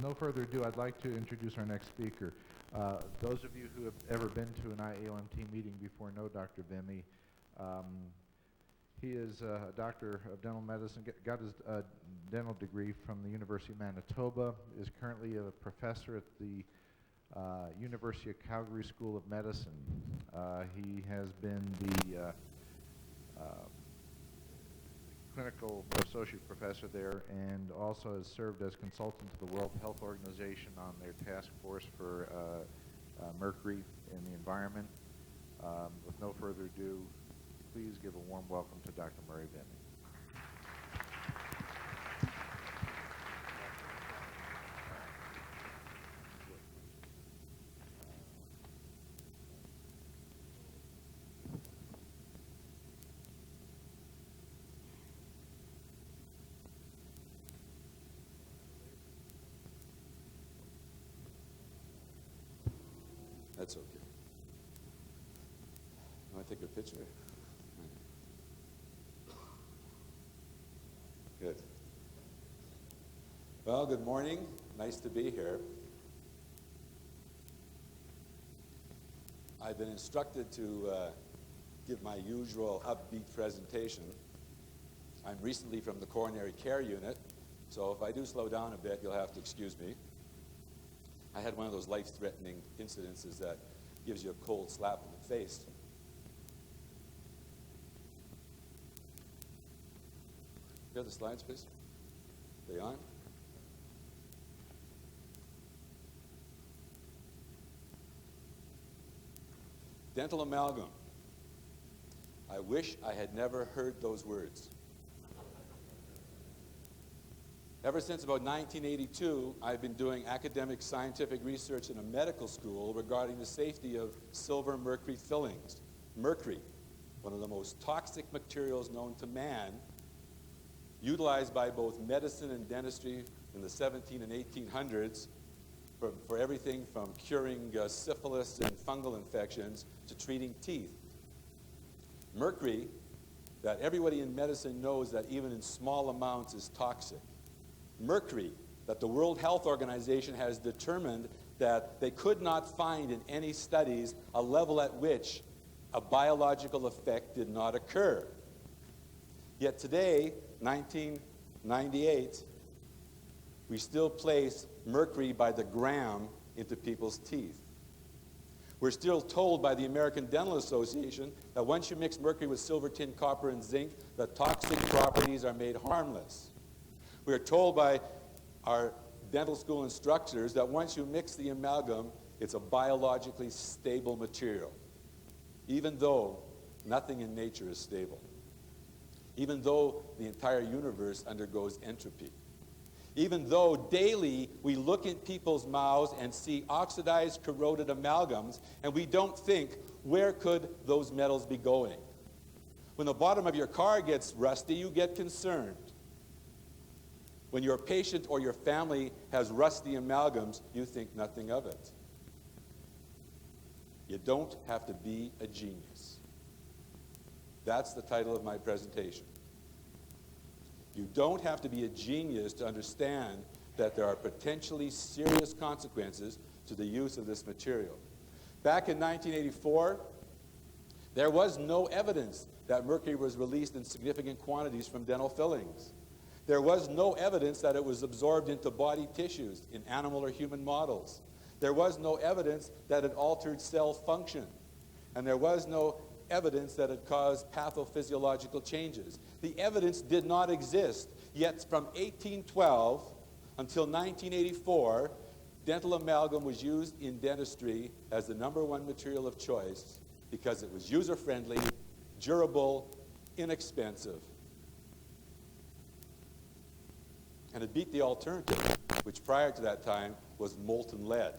No further ado, I'd like to introduce our next speaker. Those of you who have ever been to an IAOMT meeting before know Dr. Vimy. He is a doctor of dental medicine, got his dental degree from the University of Manitoba, is currently a professor at the University of Calgary School of Medicine. He has been the clinical associate professor there, and also has served as consultant to the World Health Organization on their task force for mercury in the environment. With no further ado, please give a warm welcome to Dr. Murray Vimy. That's okay. You want to take a picture? Good. Well, good morning. Nice to be here. I've been instructed to give my usual upbeat presentation. I'm recently from the coronary care unit, so if I do slow down a bit, you'll have to excuse me. I had one of those life-threatening incidences that gives you a cold slap in the face. You have the slides, please? Are they on? Dental amalgam. I wish I had never heard those words. Ever since about 1982, I've been doing academic scientific research in a medical school regarding the safety of silver mercury fillings. Mercury, one of the most toxic materials known to man, utilized by both medicine and dentistry in the 17 and 1800s for everything from curing syphilis and fungal infections to treating teeth. Mercury, that everybody in medicine knows that even in small amounts is toxic. Mercury, that the World Health Organization has determined that they could not find in any studies a level at which a biological effect did not occur. Yet today, 1998, we still place mercury by the gram into people's teeth. We're still told by the American Dental Association that once you mix mercury with silver, tin, copper, and zinc, the toxic properties are made harmless. We are told by our dental school instructors that once you mix the amalgam, it's a biologically stable material, even though nothing in nature is stable, even though the entire universe undergoes entropy, even though daily we look in people's mouths and see oxidized, corroded amalgams, and we don't think, where could those metals be going? When the bottom of your car gets rusty, you get concerned. When your patient or your family has rusty amalgams, you think nothing of it. You don't have to be a genius. That's the title of my presentation. You don't have to be a genius to understand that there are potentially serious consequences to the use of this material. Back in 1984, there was no evidence that mercury was released in significant quantities from dental fillings. There was no evidence that it was absorbed into body tissues in animal or human models. There was no evidence that it altered cell function. And there was no evidence that it caused pathophysiological changes. The evidence did not exist. Yet from 1812 until 1984, dental amalgam was used in dentistry as the #1 material of choice because it was user-friendly, durable, inexpensive. And it beat the alternative, which prior to that time was molten lead.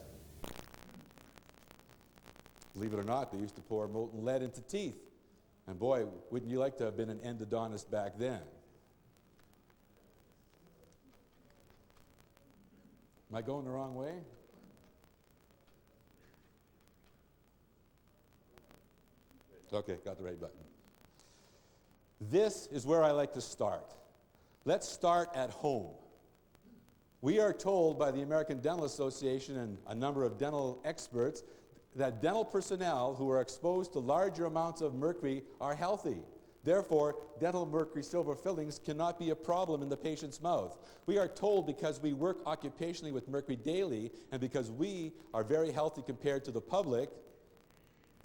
Believe it or not, they used to pour molten lead into teeth. And boy, wouldn't you like to have been an endodontist back then? Am I going the wrong way? Okay, got the right button. This is where I like to start. Let's start at home. We are told by the American Dental Association and a number of dental experts that dental personnel who are exposed to larger amounts of mercury are healthy. Therefore, dental mercury silver fillings cannot be a problem in the patient's mouth. We are told because we work occupationally with mercury daily and because we are very healthy compared to the public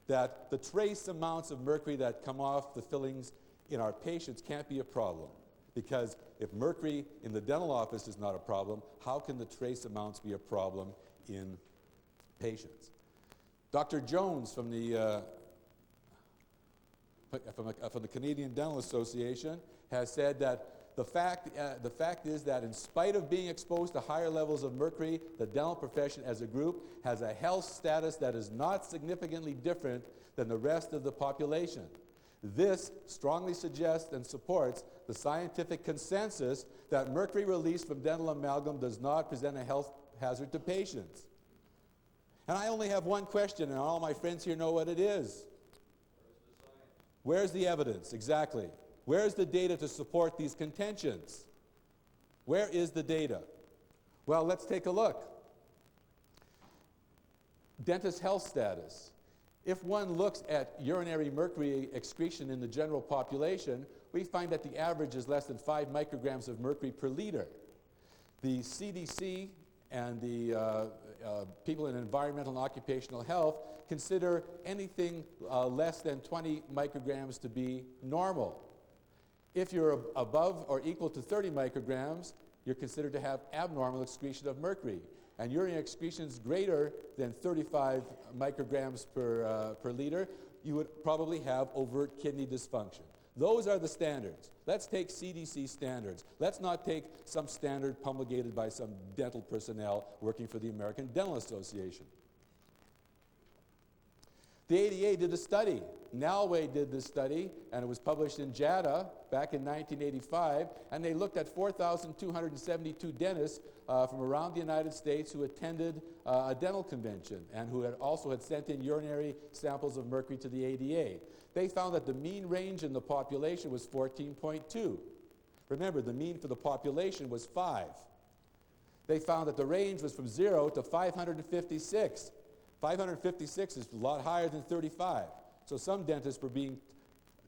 that the trace amounts of mercury that come off the fillings in our patients can't be a problem. Because if mercury in the dental office is not a problem, how can the trace amounts be a problem in patients? Dr. Jones from the Canadian Dental Association has said that the fact is that in spite of being exposed to higher levels of mercury, the dental profession as a group has a health status that is not significantly different than the rest of the population. This strongly suggests and supports the scientific consensus that mercury released from dental amalgam does not present a health hazard to patients. And I only have one question, and all my friends here know what it is. Where's the evidence? Exactly. Where's the data to support these contentions? Where is the data? Well, let's take a look. Dentist health status. If one looks at urinary mercury excretion in the general population, we find that the average is less than 5 micrograms of mercury per liter. The CDC and the people in environmental and occupational health consider anything less than 20 micrograms to be normal. If you're above or equal to 30 micrograms, you're considered to have abnormal excretion of mercury. And urinary excretions greater than 35 micrograms per liter, you would probably have overt kidney dysfunction. Those are the standards. Let's take CDC standards. Let's not take some standard promulgated by some dental personnel working for the American Dental Association. The ADA did a study. Nalway did this study, and it was published in JADA back in 1985, and they looked at 4,272 dentists from around the United States who attended a dental convention and who also had sent in urinary samples of mercury to the ADA. They found that the mean range in the population was 14.2. Remember, the mean for the population was 5. They found that the range was from 0 to 556. 556 is a lot higher than 35. So some dentists were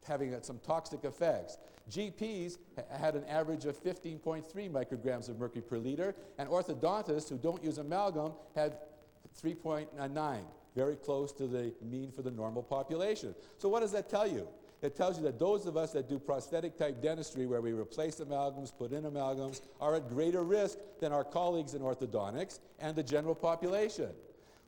having some toxic effects. GPs had an average of 15.3 micrograms of mercury per liter, and orthodontists who don't use amalgam had 3.9, very close to the mean for the normal population. So what does that tell you? It tells you that those of us that do prosthetic type dentistry where we replace amalgams, put in amalgams, are at greater risk than our colleagues in orthodontics and the general population.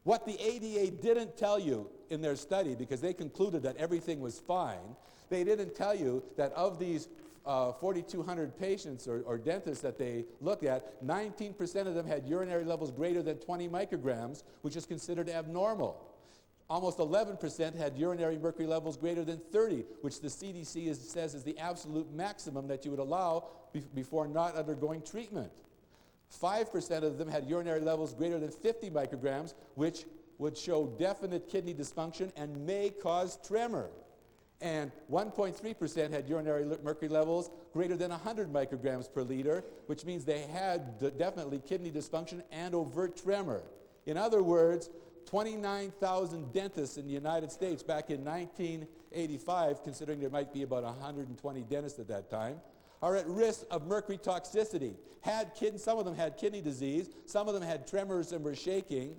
What the ADA didn't tell you in their study, because they concluded that everything was fine, they didn't tell you that of these 4,200 patients or dentists that they looked at, 19% of them had urinary levels greater than 20 micrograms, which is considered abnormal. Almost 11% had urinary mercury levels greater than 30, which the CDC says is the absolute maximum that you would allow before not undergoing treatment. 5% of them had urinary levels greater than 50 micrograms, which would show definite kidney dysfunction and may cause tremor. And 1.3% had urinary mercury levels greater than 100 micrograms per liter, which means they had definitely kidney dysfunction and overt tremor. In other words, 29,000 dentists in the United States back in 1985, considering there might be about 120 dentists at that time, are at risk of mercury toxicity. Some of them had kidney disease, some of them had tremors and were shaking,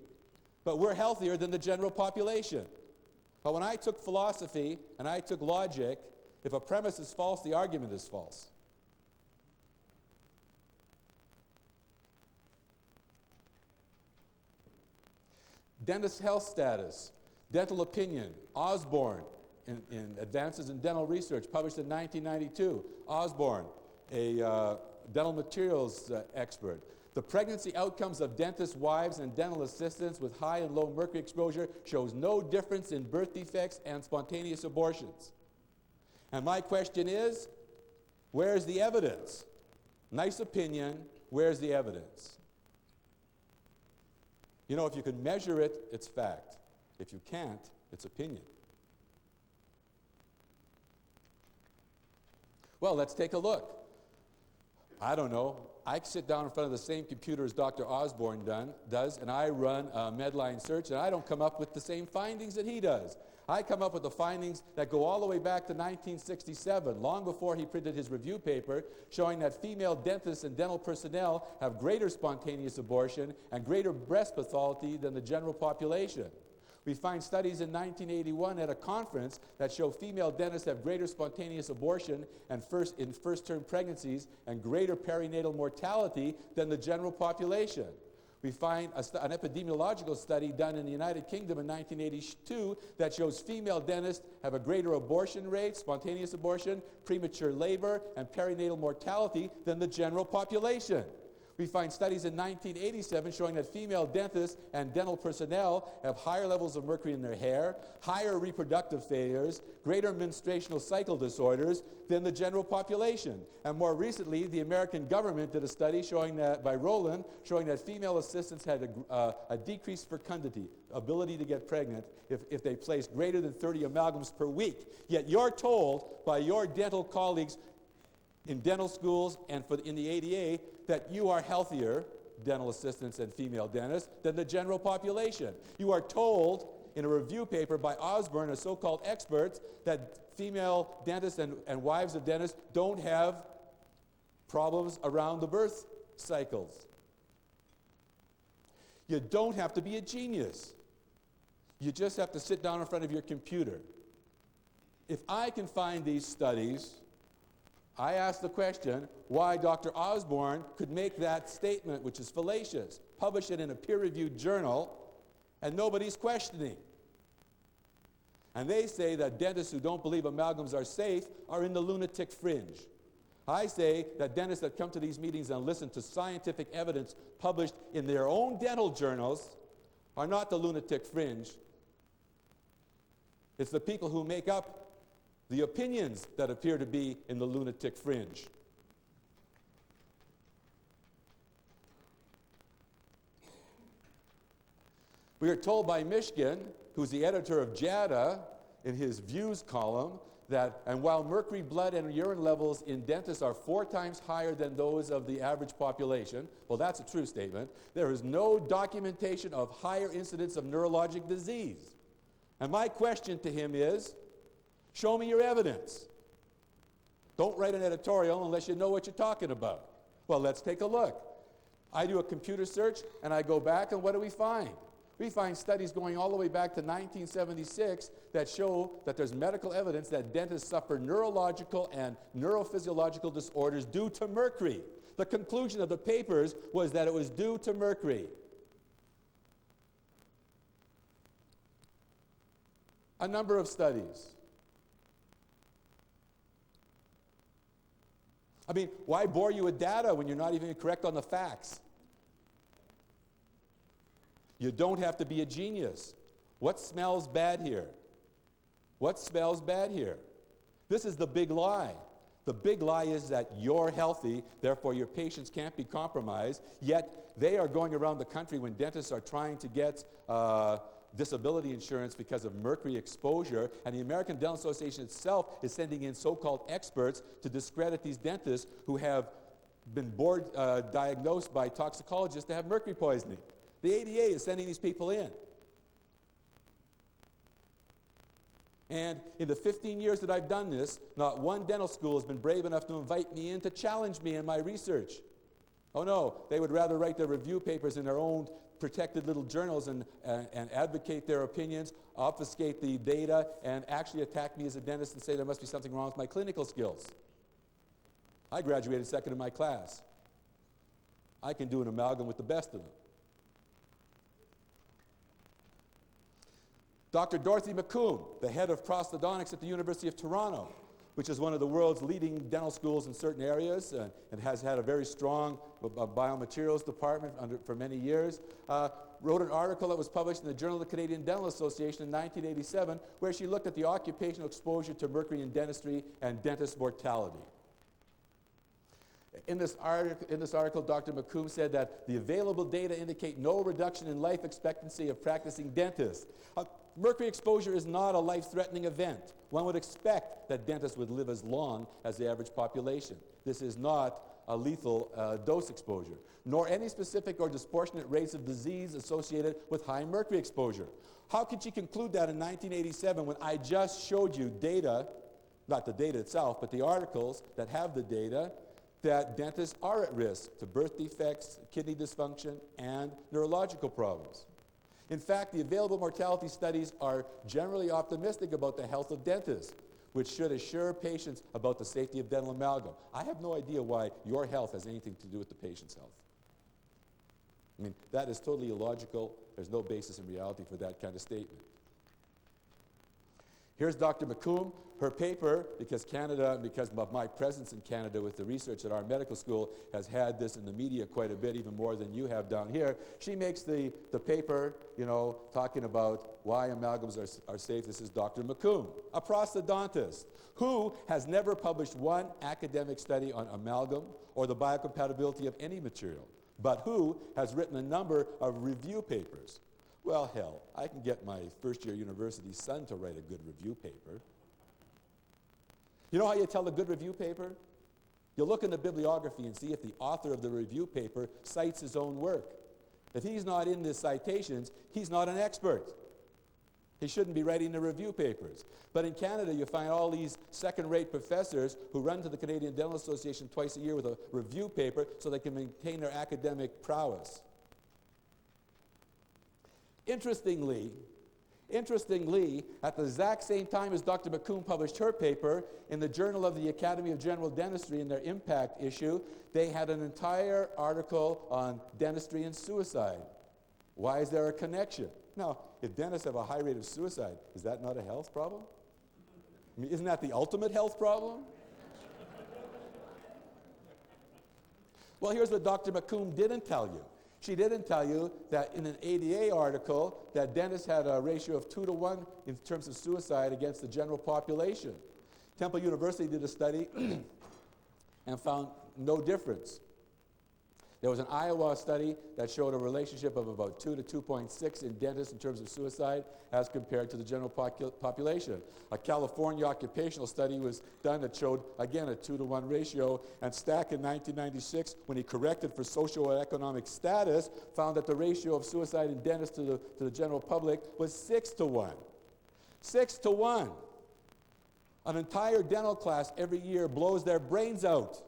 but we're healthier than the general population. But when I took philosophy and I took logic, if a premise is false, the argument is false. Dentist health status, dental opinion, Osborne, in Advances in Dental Research, published in 1992. Osborne, a dental materials expert. The pregnancy outcomes of dentists' wives and dental assistants with high and low mercury exposure shows no difference in birth defects and spontaneous abortions. And my question is, where's the evidence? Nice opinion, where's the evidence? You know, if you can measure it, it's fact. If you can't, it's opinion. Well, let's take a look. I don't know, I sit down in front of the same computer as Dr. Osborne does, and I run a Medline search, and I don't come up with the same findings that he does. I come up with the findings that go all the way back to 1967, long before he printed his review paper, showing that female dentists and dental personnel have greater spontaneous abortion and greater breast pathology than the general population. We find studies in 1981 at a conference that show female dentists have greater spontaneous abortion and in first-term pregnancies and greater perinatal mortality than the general population. We find an epidemiological study done in the United Kingdom in 1982 that shows female dentists have a greater abortion rate, spontaneous abortion, premature labor, and perinatal mortality than the general population. We find studies in 1987 showing that female dentists and dental personnel have higher levels of mercury in their hair, higher reproductive failures, greater menstruational cycle disorders than the general population. And more recently, the American government did a study showing that, by Rowland, showing that female assistants had a decreased fecundity, ability to get pregnant, if they placed greater than 30 amalgams per week. Yet you're told by your dental colleagues in dental schools and in the ADA that you are healthier, dental assistants and female dentists, than the general population. You are told in a review paper by Osborne and so-called experts that female dentists and wives of dentists don't have problems around the birth cycles. You don't have to be a genius. You just have to sit down in front of your computer. If I can find these studies, I ask the question why Dr. Osborne could make that statement, which is fallacious, publish it in a peer-reviewed journal, and nobody's questioning. And they say that dentists who don't believe amalgams are safe are in the lunatic fringe. I say that dentists that come to these meetings and listen to scientific evidence published in their own dental journals are not the lunatic fringe. It's the people who make up the opinions that appear to be in the lunatic fringe. We are told by Michigan, who's the editor of JADA, in his views column, that, and while mercury blood and urine levels in dentists are 4 times higher than those of the average population, well, that's a true statement, there is no documentation of higher incidence of neurologic disease. And my question to him is, show me your evidence. Don't write an editorial unless you know what you're talking about. Well, let's take a look. I do a computer search, and I go back, and what do we find? We find studies going all the way back to 1976 that show that there's medical evidence that dentists suffer neurological and neurophysiological disorders due to mercury. The conclusion of the papers was that it was due to mercury. A number of studies. I mean, why bore you with data when you're not even correct on the facts? You don't have to be a genius. What smells bad here? What smells bad here? This is the big lie. The big lie is that you're healthy, therefore your patients can't be compromised, yet they are going around the country when dentists are trying to get disability insurance because of mercury exposure, and the American Dental Association itself is sending in so-called experts to discredit these dentists who have been diagnosed by toxicologists to have mercury poisoning. The ADA is sending these people in. And in the 15 years that I've done this, not one dental school has been brave enough to invite me in to challenge me in my research. Oh no, they would rather write their review papers in their own protected little journals and advocate their opinions, obfuscate the data, and actually attack me as a dentist and say there must be something wrong with my clinical skills. I graduated second in my class. I can do an amalgam with the best of them. Dr. Dorothy McComb, the head of prosthodontics at the University of Toronto, which is one of the world's leading dental schools in certain areas and has had a very strong biomaterials department for many years, wrote an article that was published in the Journal of the Canadian Dental Association in 1987 where she looked at the occupational exposure to mercury in dentistry and dentist mortality. In this article, Dr. McComb said that the available data indicate no reduction in life expectancy of practicing dentists. Mercury exposure is not a life-threatening event. One would expect that dentists would live as long as the average population. This is not lethal dose exposure, nor any specific or disproportionate rates of disease associated with high mercury exposure. How could she conclude that in 1987 when I just showed you data, not the data itself, but the articles that have the data, that dentists are at risk to birth defects, kidney dysfunction, and neurological problems? In fact, the available mortality studies are generally optimistic about the health of dentists, which should assure patients about the safety of dental amalgam. I have no idea why your health has anything to do with the patient's health. I mean, that is totally illogical. There's no basis in reality for that kind of statement. Here's Dr. McComb. Her paper, because Canada, because of my presence in Canada with the research at our medical school, has had this in the media quite a bit, even more than you have down here. She makes the paper, you know, talking about why amalgams are safe. This is Dr. McComb, a prosthodontist, who has never published one academic study on amalgam or the biocompatibility of any material, but who has written a number of review papers. Well, hell, I can get my first-year university son to write a good review paper. You know how you tell a good review paper? You look in the bibliography and see if the author of the review paper cites his own work. If he's not in the citations, he's not an expert. He shouldn't be writing the review papers. But in Canada, you find all these second-rate professors who run to the Canadian Dental Association twice a year with a review paper so they can maintain their academic prowess. Interestingly, at the exact same time as Dr. McComb published her paper in the Journal of the Academy of General Dentistry in their impact issue, they had an entire article on dentistry and suicide. Why is there a connection? Now, if dentists have a high rate of suicide, is that not a health problem? I mean, isn't that the ultimate health problem? Well, here's what Dr. McComb didn't tell you. She didn't tell you that in an ADA article that dentists had a ratio of 2 to 1 in terms of suicide against the general population. Temple University did a study and found no difference. There was an Iowa study that showed a relationship of about 2 to 2.6 in dentists in terms of suicide as compared to the general population. A California occupational study was done that showed, again, a 2 to 1 ratio, and Stack in 1996, when he corrected for socioeconomic status, found that the ratio of suicide in dentists to the general public was 6 to 1. 6 to 1. An entire dental class every year blows their brains out.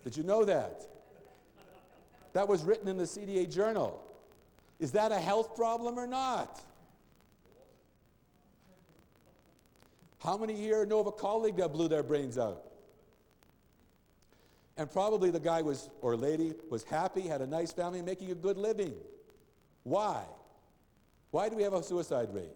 Did you know that? That was written in the CDA Journal. Is that a health problem or not? How many here know of a colleague that blew their brains out? And probably the guy was, or lady, was happy, had a nice family, making a good living. Why? Why do we have a suicide rate?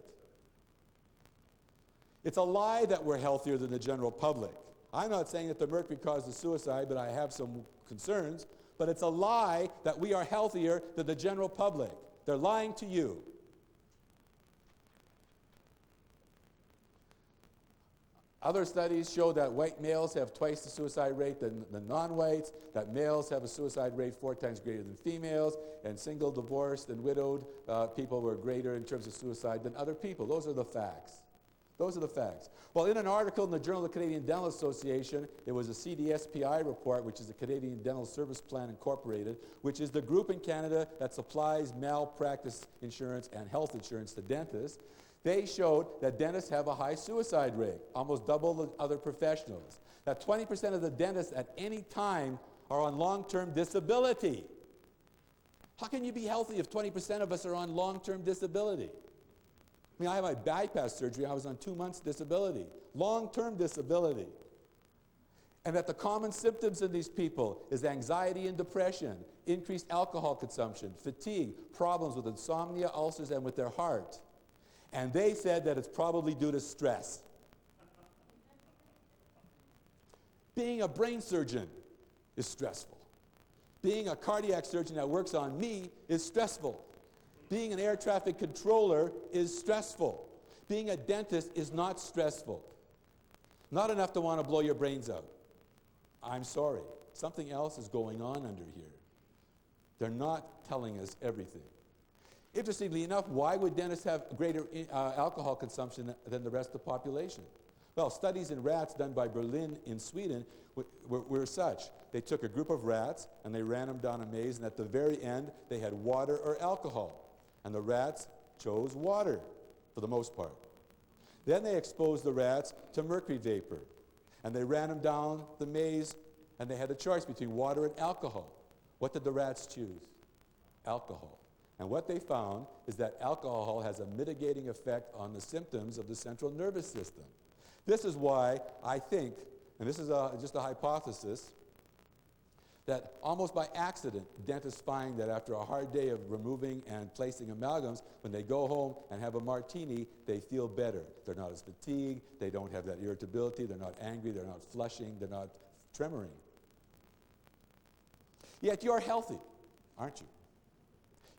It's a lie that we're healthier than the general public. I'm not saying that the mercury causes suicide, but I have some concerns. But it's a lie that we are healthier than the general public. They're lying to you. Other studies show that white males have twice the suicide rate than non-whites, that males have a suicide rate 4 times greater than females, and single, divorced, and widowed people were greater in terms of suicide than other people. Those are the facts. Those are the facts. Well, in an article in the Journal of the Canadian Dental Association, there was a CDSPI report, which is the Canadian Dental Service Plan Incorporated, which is the group in Canada that supplies malpractice insurance and health insurance to dentists. They showed that dentists have a high suicide rate, almost double the other professionals. That 20% of the dentists at any time are on long-term disability. How can you be healthy if 20% of us are on long-term disability? I mean, I had my bypass surgery. I was on 2 months disability, long-term disability. And that the common symptoms in these people is anxiety and depression, increased alcohol consumption, fatigue, problems with insomnia, ulcers, and with their heart. And they said that it's probably due to stress. Being a brain surgeon is stressful. Being a cardiac surgeon that works on me is stressful. Being an air traffic controller is stressful. Being a dentist is not stressful. Not enough to want to blow your brains out. I'm sorry. Something else is going on under here. They're not telling us everything. Interestingly enough, why would dentists have greater alcohol consumption than the rest of the population? Well, studies in rats done by Berlin in Sweden were such. They took a group of rats and they ran them down a maze, and at the very end they had water or alcohol. And the rats chose water for the most part. Then they exposed the rats to mercury vapor. And they ran them down the maze, and they had a choice between water and alcohol. What did the rats choose? Alcohol. And what they found is that alcohol has a mitigating effect on the symptoms of the central nervous system. This is why I think, and this is just a hypothesis, that almost by accident, dentists find that after a hard day of removing and placing amalgams, when they go home and have a martini, they feel better. They're not as fatigued, they don't have that irritability, they're not angry, they're not flushing, they're not tremoring. Yet you're healthy, aren't you?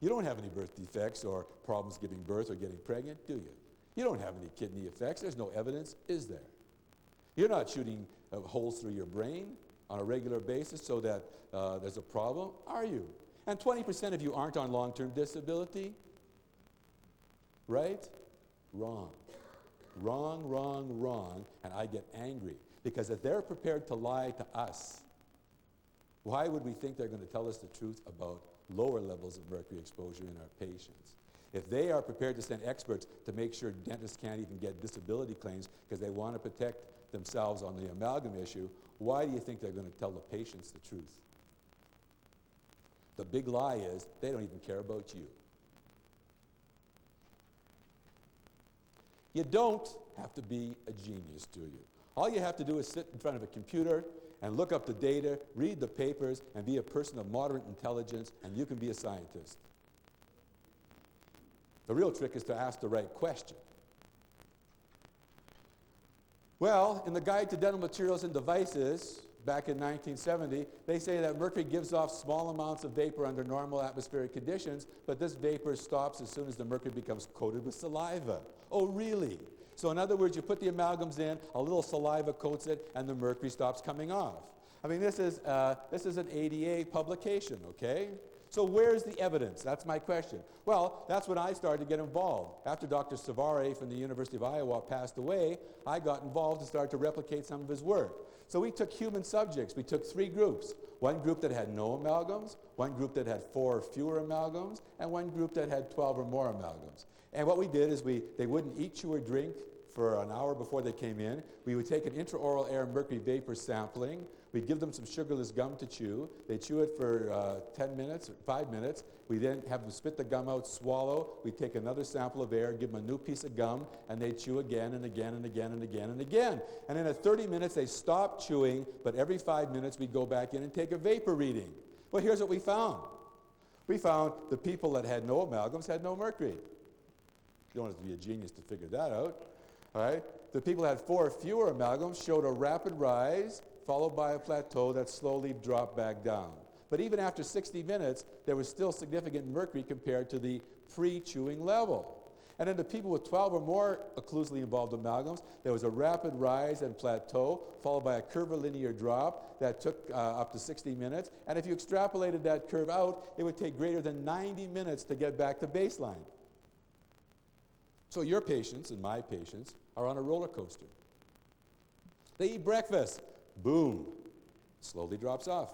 You don't have any birth defects or problems giving birth or getting pregnant, do you? You don't have any kidney effects. There's no evidence, is there? You're not shooting holes through your brain on a regular basis so that there's a problem, are you? And 20% of you aren't on long-term disability, right? Wrong. Wrong, wrong, wrong, and I get angry. Because if they're prepared to lie to us, why would we think they're going to tell us the truth about lower levels of mercury exposure in our patients? If they are prepared to send experts to make sure dentists can't even get disability claims because they want to protect themselves on the amalgam issue, why do you think they're going to tell the patients the truth? The big lie is they don't even care about you. You don't have to be a genius, do you? All you have to do is sit in front of a computer and look up the data, read the papers, and be a person of moderate intelligence, and you can be a scientist. The real trick is to ask the right question. Well, in the Guide to Dental Materials and Devices, back in 1970, they say that mercury gives off small amounts of vapor under normal atmospheric conditions, but this vapor stops as soon as the mercury becomes coated with saliva. Oh, really? So in other words, you put the amalgams in, a little saliva coats it, and the mercury stops coming off. I mean, this is an ADA publication, okay? So where's the evidence? That's my question. Well, that's when I started to get involved. After Dr. Savare from the University of Iowa passed away, I got involved and started to replicate some of his work. So we took human subjects. We took 3 groups. One group that had no amalgams, one group that had 4 or fewer amalgams, and one group that had 12 or more amalgams. And what we did is they wouldn't eat, chew, or drink for an hour before they came in. We would take an intraoral air mercury vapor sampling. We'd give them some sugarless gum to chew. They'd chew it for 10 minutes, or 5 minutes. We then have them spit the gum out, swallow. We'd take another sample of air, give them a new piece of gum, and they'd chew again and again and again and again and again. And then at 30 minutes, they stopped chewing, but every 5 minutes, we'd go back in and take a vapor reading. Well, here's what we found. We found the people that had no amalgams had no mercury. You don't have to be a genius to figure that out. All right? The people that had 4 or fewer amalgams showed a rapid rise, followed by a plateau that slowly dropped back down. But even after 60 minutes, there was still significant mercury compared to the pre-chewing level. And in the people with 12 or more occlusally involved amalgams, there was a rapid rise and plateau, followed by a curvilinear drop that took up to 60 minutes. And if you extrapolated that curve out, it would take greater than 90 minutes to get back to baseline. So your patients and my patients are on a roller coaster. They eat breakfast. Boom, slowly drops off.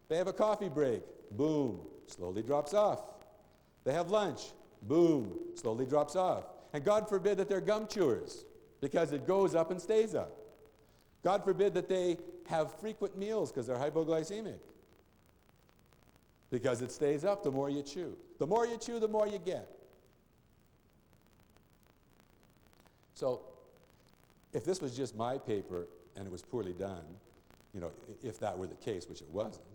They have a coffee break. Boom, slowly drops off. They have lunch. Boom, slowly drops off. And God forbid that they're gum chewers, because it goes up and stays up. God forbid that they have frequent meals because they're hypoglycemic, because it stays up the more you chew. The more you chew, the more you get. So if this was just my paper and it was poorly done, you know, if that were the case, which it wasn't,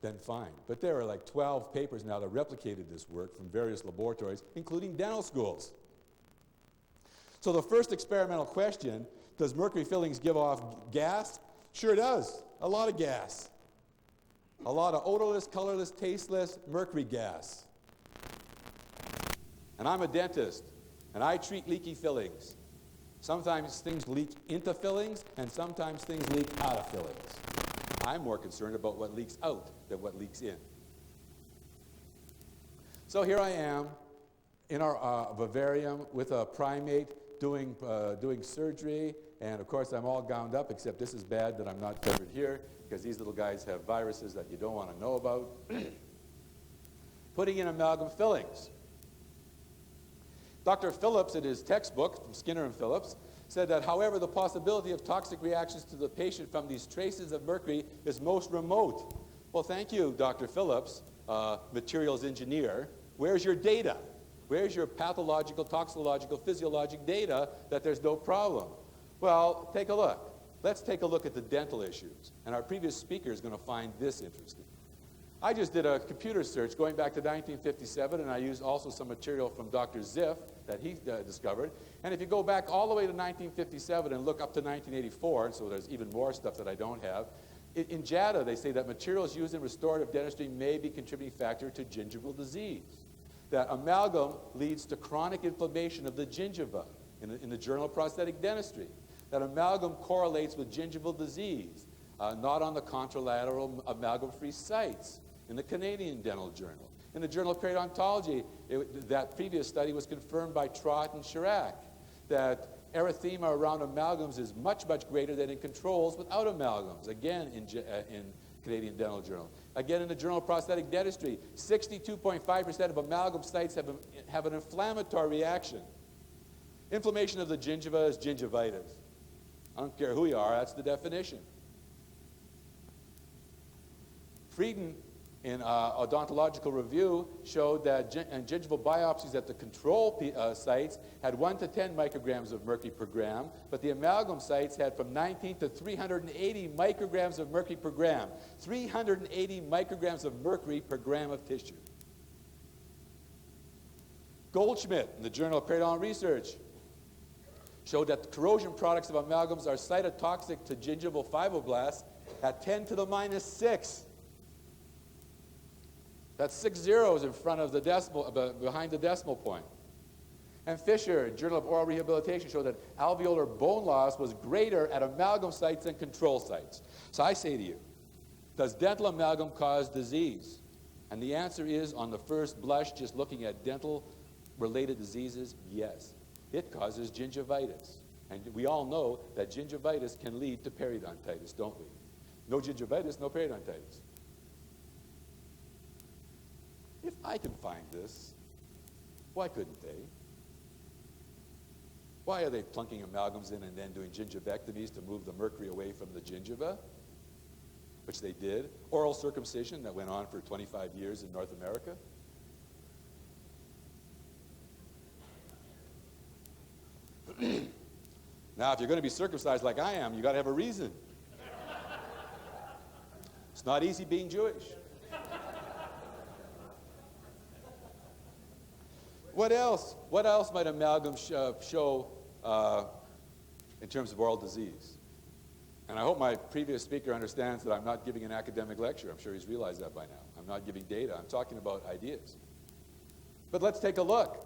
then fine. But there are like 12 papers now that replicated this work from various laboratories, including dental schools. So the first experimental question, does mercury fillings give off gas? Sure does. A lot of gas. A lot of odorless, colorless, tasteless mercury gas. And I'm a dentist, and I treat leaky fillings. Sometimes things leak into fillings, and sometimes things leak out of fillings. I'm more concerned about what leaks out than what leaks in. So here I am in our vivarium with a primate doing surgery, and of course I'm all gowned up, except this is bad that I'm not covered here, because these little guys have viruses that you don't want to know about. Putting in amalgam fillings. Dr. Phillips, in his textbook from Skinner and Phillips, said that, however, the possibility of toxic reactions to the patient from these traces of mercury is most remote. Well, thank you, Dr. Phillips, materials engineer. Where's your data? Where's your pathological, toxicological, physiologic data that there's no problem? Well, take a look. Let's take a look at the dental issues. And our previous speaker is going to find this interesting. I just did a computer search going back to 1957, and I used also some material from Dr. Ziff that he discovered. And if you go back all the way to 1957 and look up to 1984, so there's even more stuff that I don't have, in JADA they say that materials used in restorative dentistry may be a contributing factor to gingival disease. That amalgam leads to chronic inflammation of the gingiva in the Journal of Prosthetic Dentistry. That amalgam correlates with gingival disease, not on the contralateral amalgam-free sites in the Canadian Dental Journal. In the Journal of Periodontology, that previous study was confirmed by Trott and Chirac, that erythema around amalgams is much, much greater than in controls without amalgams, again in Canadian Dental Journal. Again, in the Journal of Prosthetic Dentistry, 62.5% of amalgam sites have an inflammatory reaction. Inflammation of the gingiva is gingivitis. I don't care who you are, that's the definition. Frieden, in Odontological Review, showed that gingival biopsies at the control sites had 1 to 10 micrograms of mercury per gram, but the amalgam sites had from 19 to 380 micrograms of mercury per gram. 380 micrograms of mercury per gram of tissue. Goldschmidt, in the Journal of Periodontal Research, showed that the corrosion products of amalgams are cytotoxic to gingival fibroblasts at 10 to the minus 6. That's 6 zeros in front of the decimal, behind the decimal point. And Fisher, Journal of Oral Rehabilitation, showed that alveolar bone loss was greater at amalgam sites than control sites. So I say to you, does dental amalgam cause disease? And the answer is, on the first blush, just looking at dental-related diseases, yes. It causes gingivitis. And we all know that gingivitis can lead to periodontitis, don't we? No gingivitis, no periodontitis. If I can find this, why couldn't they? Why are they plunking amalgams in and then doing gingivectomies to move the mercury away from the gingiva? Which they did. Oral circumcision that went on for 25 years in North America. Now, if you're going to be circumcised like I am, you got to have a reason. It's not easy being Jewish. What else? What else might amalgam show in terms of oral disease? And I hope my previous speaker understands that I'm not giving an academic lecture. I'm sure he's realized that by now. I'm not giving data. I'm talking about ideas. But let's take a look.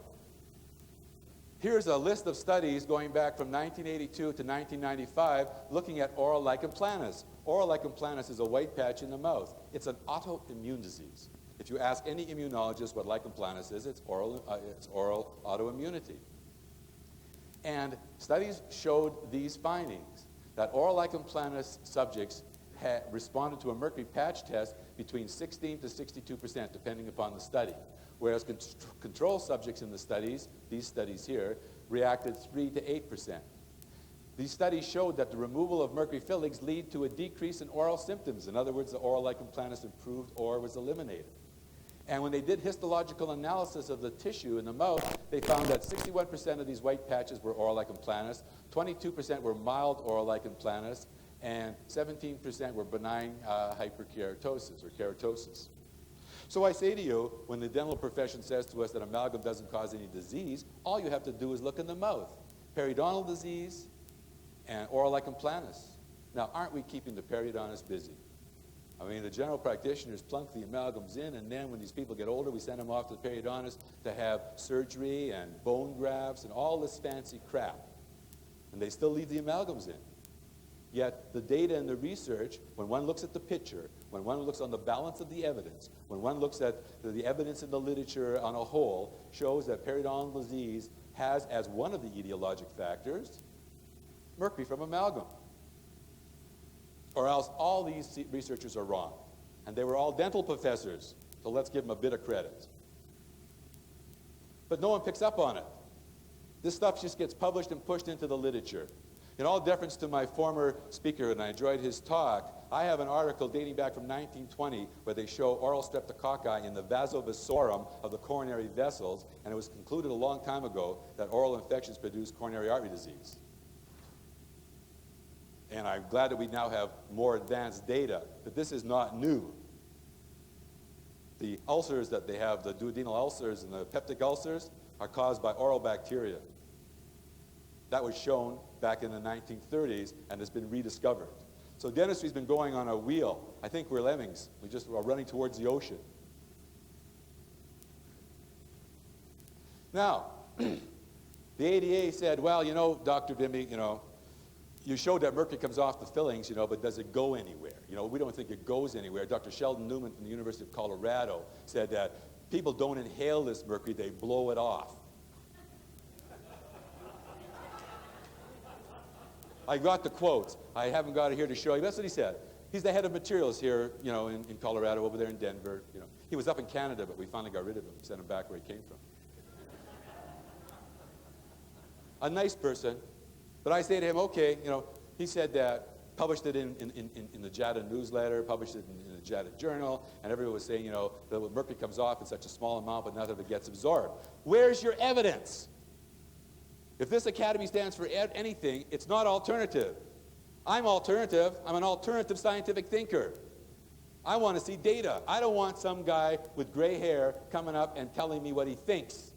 Here's a list of studies going back from 1982 to 1995 looking at oral lichem planus. Oral lichem planus is a white patch in the mouth. It's an autoimmune disease. If you ask any immunologist what lichem planus is, it's oral autoimmunity. And studies showed these findings, that oral lichem planus subjects had responded to a mercury patch test between 16 to 62%, depending upon the study. Whereas control subjects in the studies, these studies here, reacted 3 to 8%. These studies showed that the removal of mercury fillings lead to a decrease in oral symptoms. In other words, the oral lichem planus improved or was eliminated. And when they did histological analysis of the tissue in the mouth, they found that 61% of these white patches were oral lichem planus, 22% were mild oral lichem planus, and 17% were benign hyperkeratosis or keratosis. So I say to you, when the dental profession says to us that amalgam doesn't cause any disease, all you have to do is look in the mouth. Periodontal disease and oral lichem planus. Now, aren't we keeping the periodontist busy? I mean, the general practitioners plunk the amalgams in, and then when these people get older, we send them off to the periodontist to have surgery and bone grafts and all this fancy crap. And they still leave the amalgams in. Yet the data and the research, when one looks at the picture, when one looks on the balance of the evidence, when one looks at the evidence in the literature on a whole, shows that periodontal disease has as one of the etiologic factors mercury from amalgam. Or else all these researchers are wrong. And they were all dental professors, so let's give them a bit of credit. But no one picks up on it. This stuff just gets published and pushed into the literature. In all deference to my former speaker, and I enjoyed his talk, I have an article dating back from 1920 where they show oral streptococci in the vasovasorum of the coronary vessels, and it was concluded a long time ago that oral infections produce coronary artery disease. And I'm glad that we now have more advanced data, but this is not new. The ulcers that they have, the duodenal ulcers and the peptic ulcers, are caused by oral bacteria. That was shown back in the 1930s and has been rediscovered. So dentistry's been going on a wheel. I think we're lemmings. We just are running towards the ocean. Now, the ADA said, well, you know, Dr. Vimy, you know, you showed that mercury comes off the fillings, you know, but does it go anywhere? You know, we don't think it goes anywhere. Dr. Sheldon Newman from the University of Colorado said that people don't inhale this mercury, they blow it off. I got the quotes. I haven't got it here to show you. That's what he said. He's the head of materials here, you know, in Colorado, over there in Denver. You know, he was up in Canada, but we finally got rid of him, sent him back where he came from. A nice person. But I say to him, okay, you know, he said that, published it in the JADA newsletter, published it in the JADA journal, and everyone was saying, you know, that when mercury comes off in such a small amount, but none of it gets absorbed. Where's your evidence? If this academy stands for anything, it's not alternative. I'm alternative. I'm an alternative scientific thinker. I want to see data. I don't want some guy with gray hair coming up and telling me what he thinks.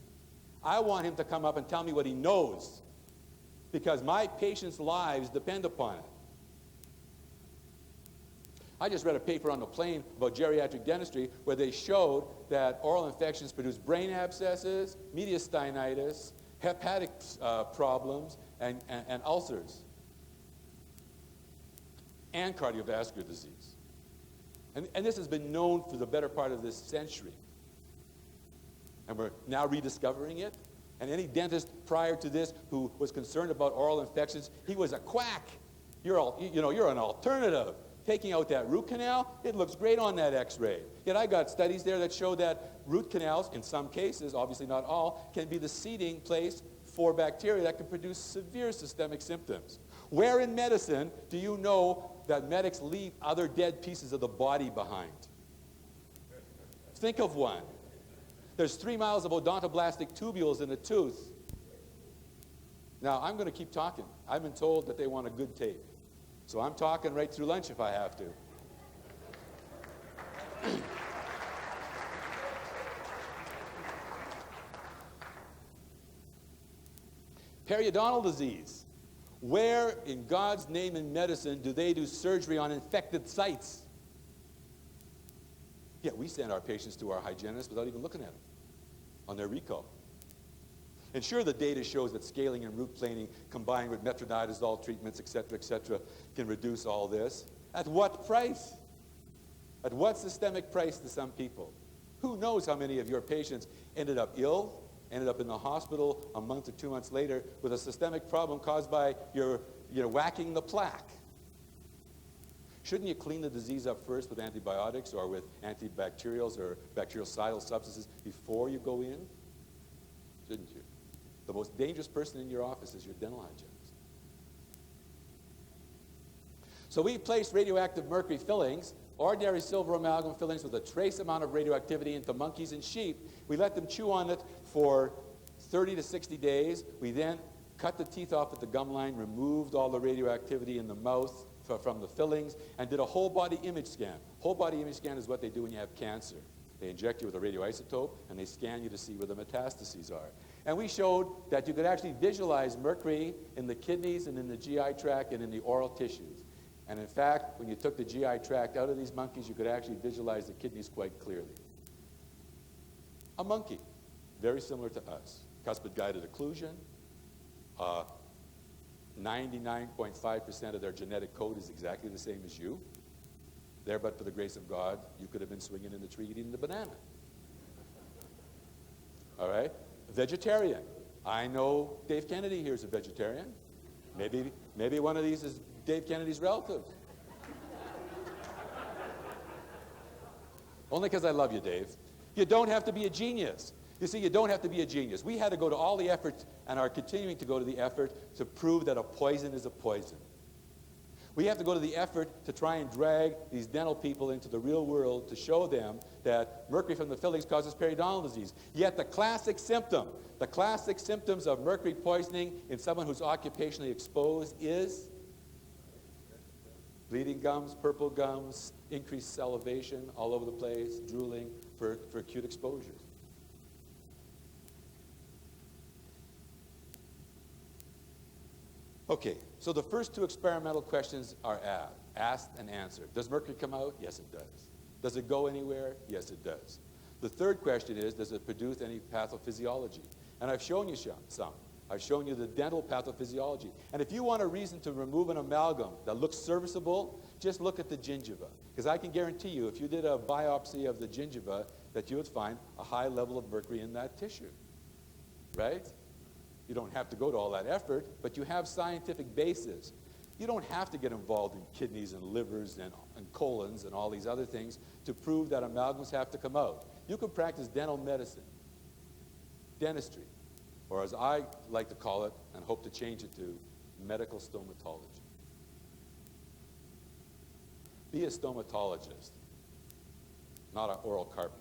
I want him to come up and tell me what he knows, because my patients' lives depend upon it. I just read a paper on the plane about geriatric dentistry where they showed that oral infections produce brain abscesses, mediastinitis, hepatic problems, and ulcers, and cardiovascular disease. And this has been known for the better part of this century. And we're now rediscovering it. And any dentist prior to this who was concerned about oral infections, he was a quack. You're an alternative. Taking out that root canal, it looks great on that x-ray. Yet I got studies there that show that root canals, in some cases, obviously not all, can be the seeding place for bacteria that can produce severe systemic symptoms. Where in medicine do you know that medics leave other dead pieces of the body behind? Think of one. There's 3 miles of odontoblastic tubules in a tooth. Now, I'm going to keep talking. I've been told that they want a good tape. So I'm talking right through lunch if I have to. Periodontal disease. Where in God's name in medicine do they do surgery on infected sites? Yeah, we send our patients to our hygienist without even looking at them on their recall. And sure, the data shows that scaling and root planing combined with metronidazole treatments, et cetera, can reduce all this. At what price? At what systemic price to some people? Who knows how many of your patients ended up ill, ended up in the hospital a month or 2 months later with a systemic problem caused by your whacking the plaque? Shouldn't you clean the disease up first with antibiotics or with antibacterials or bactericidal substances before you go in? Shouldn't you? The most dangerous person in your office is your dental hygienist. So we placed radioactive mercury fillings, ordinary silver amalgam fillings with a trace amount of radioactivity, into monkeys and sheep. We let them chew on it for 30 to 60 days. We then cut the teeth off at the gum line, removed all the radioactivity in the mouth from the fillings, and did a whole body image scan. Whole body image scan is what they do when you have cancer. They inject you with a radioisotope, and they scan you to see where the metastases are. And we showed that you could actually visualize mercury in the kidneys and in the GI tract and in the oral tissues. And in fact, when you took the GI tract out of these monkeys, you could actually visualize the kidneys quite clearly. A monkey, very similar to us. Cuspid guided occlusion. 99.5% of their genetic code is exactly the same as you. There, but for the grace of God, you could have been swinging in the tree eating the banana. All right? Vegetarian. I know Dave Kennedy here is a vegetarian. Maybe one of these is Dave Kennedy's relative. Only because I love you, Dave. You don't have to be a genius. You see, you don't have to be a genius. We had to go to all the effort and are continuing to go to the effort to prove that a poison is a poison. We have to go to the effort to try and drag these dental people into the real world to show them that mercury from the fillings causes periodontal disease. Yet the classic symptoms of mercury poisoning in someone who's occupationally exposed is bleeding gums, purple gums, increased salivation all over the place, drooling for acute exposures. Okay, so the first two experimental questions are asked and answered. Does mercury come out? Yes, it does. Does it go anywhere? Yes, it does. The third question is, does it produce any pathophysiology? And I've shown you some. I've shown you the dental pathophysiology. And if you want a reason to remove an amalgam that looks serviceable, just look at the gingiva. Because I can guarantee you, if you did a biopsy of the gingiva, that you would find a high level of mercury in that tissue. Right? You don't have to go to all that effort, but you have scientific basis. You don't have to get involved in kidneys and livers and colons and all these other things to prove that amalgams have to come out. You can practice dental medicine, dentistry, or as I like to call it and hope to change it to, medical stomatology. Be a stomatologist, not an oral carpenter.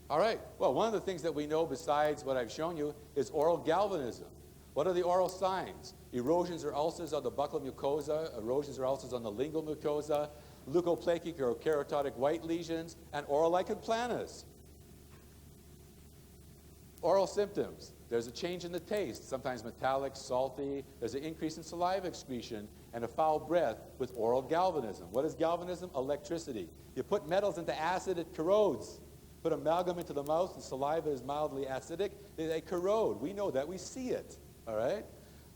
All right, well, one of the things that we know besides what I've shown you is oral galvanism. What are the oral signs? Erosions or ulcers on the buccal mucosa, erosions or ulcers on the lingual mucosa, leukoplakic or keratotic white lesions, and oral lichen planus. Oral symptoms. There's a change in the taste, sometimes metallic, salty. There's an increase in saliva excretion and a foul breath with oral galvanism. What is galvanism? Electricity. You put metals into acid, it corrodes. Put amalgam into the mouth, the saliva is mildly acidic, they corrode. We know that, we see it, all right?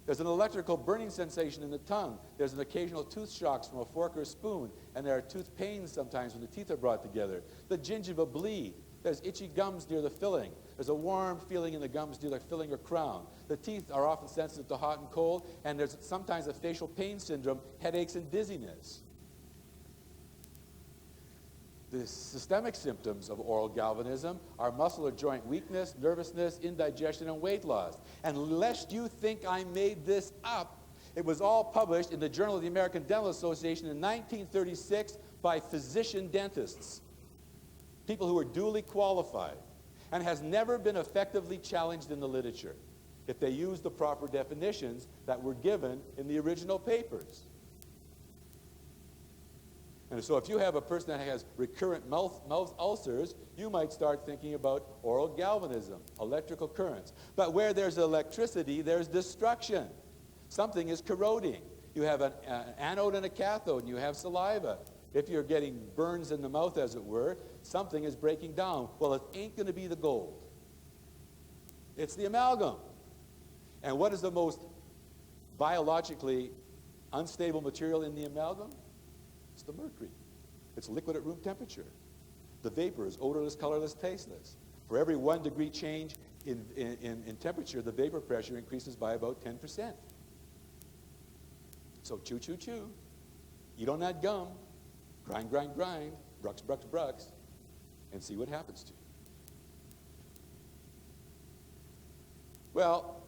There's an electrical burning sensation in the tongue. There's an occasional tooth shocks from a fork or a spoon, and there are tooth pains sometimes when the teeth are brought together. The gingiva bleed. There's itchy gums near the filling. There's a warm feeling in the gums near the filling or crown. The teeth are often sensitive to hot and cold, and there's sometimes a facial pain syndrome, headaches and dizziness. The systemic symptoms of oral galvanism are muscle or joint weakness, nervousness, indigestion, and weight loss. And lest you think I made this up, it was all published in the Journal of the American Dental Association in 1936 by physician dentists, people who were duly qualified, and has never been effectively challenged in the literature if they use the proper definitions that were given in the original papers. And so if you have a person that has recurrent mouth ulcers, you might start thinking about oral galvanism, electrical currents. But where there's electricity, there's destruction. Something is corroding. You have an anode and a cathode, and you have saliva. If you're getting burns in the mouth, as it were, something is breaking down. Well, it ain't going to be the gold. It's the amalgam. And what is the most biologically unstable material in the amalgam? It's the mercury. It's liquid at room temperature. The vapor is odorless, colorless, tasteless. For every 1 degree change in temperature, the vapor pressure increases by about 10%. So chew, chew, chew. Eat on that gum. Grind, grind, grind. Brux, brux, brux. And see what happens to you. Well,